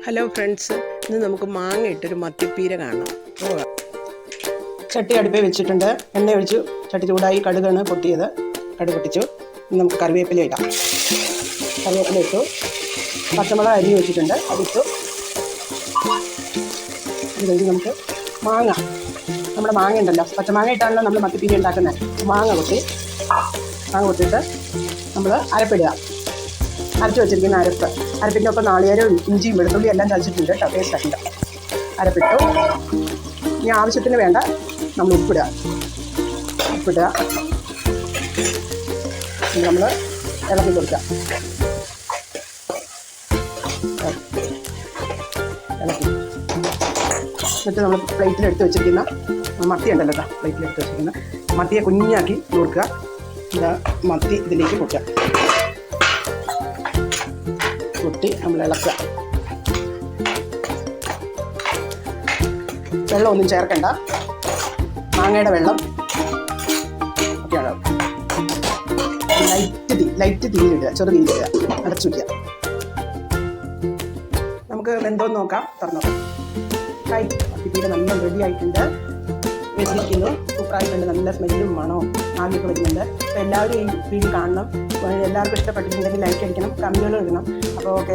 Hello friends, ഇന്ന് നമുക്ക് മാങ്ങ ഇട്ടൊരു മത്തിപ്പീര കാണാം. ചട്ടി അടുപ്പേ വെച്ചിട്ടുണ്ട്. എണ്ണ ഒഴിച്ചു. ചട്ടി ചൂടായി. കടുകാണ് പൊട്ടിയത്. കടുക് പൊട്ടിച്ചു. ഇനി നമുക്ക് കറിവേപ്പില ഇടാം. കറിവേപ്പില ഇട്ടു. പച്ചമുളക് അരിഞ്ഞ് വെച്ചിട്ടുണ്ട്, അതിട്ടു. അത് കഴിഞ്ഞ് നമുക്ക് മാങ്ങ, നമ്മുടെ മാങ്ങ ഉണ്ടല്ലോ, പച്ചമാങ്ങ ഇട്ടാണല്ലോ നമ്മൾ മത്തിപ്പീര ഉണ്ടാക്കുന്നത്. മാങ്ങ കൊട്ടിയിട്ട് നമ്മൾ അരപ്പിടുക. അരച്ച് വെച്ചിരിക്കുന്ന അരപ്പിൻ്റെ ഒപ്പം നാളികേരവും ഇഞ്ചിയും വെളുത്തുള്ളി എല്ലാം ചതച്ചിട്ടുണ്ട് കേട്ടോ. ടേസ്റ്റ് ആക്കില്ല. അരപ്പിട്ടു. ഇനി ആവശ്യത്തിന് വേണ്ട നമ്മൾ ഉപ്പിടുക. നമ്മൾ ഇളക്കി കൊടുക്കുക. ഇളക്കി എന്നിട്ട് നമ്മൾ പ്ലേറ്റിലെടുത്ത് വെച്ചിരിക്കുന്ന മത്തി ഉണ്ടല്ലോ കേട്ടോ, പ്ലേറ്റിലെടുത്ത് വെച്ചിരിക്കുന്ന മത്തിയെ കുഞ്ഞാക്കി കൊടുക്കുക. മത്തി ഇതിലേക്ക് കൊട്ടുക. കൊട്ടി നമ്മൾ ഇളക്കുക. വെള്ളമൊന്നും ചേർക്കണ്ട, മാങ്ങയുടെ വെള്ളം ഒക്കെയാണ്. ലൈറ്റ് തീയിലിടുക, ചെറു തീയിലിടുക, അടച്ചു വയ്ക്കുക. നമുക്ക് വെന്തോന്ന് നോക്കാം. തുറന്നോക്കാം. മത്തിപ്പീര നല്ല റെഡി ആയിട്ടുണ്ട്. വെച്ചിരിക്കുന്നു. സൂപ്പറായിട്ടുണ്ട്. നല്ല സ്മെല്ലും മണവും ആദ്യമൊക്കെ വരുന്നുണ്ട്. അപ്പോൾ എല്ലാവരും ഈ വീഡിയോ കാണണം. എല്ലാവർക്കും ഇഷ്ടപ്പെട്ടിട്ടുണ്ടെങ്കിൽ ലൈക്ക് അടിക്കണം, കമൻറ്റുകൾ ഇടണം. അപ്പോൾ ഓക്കെ.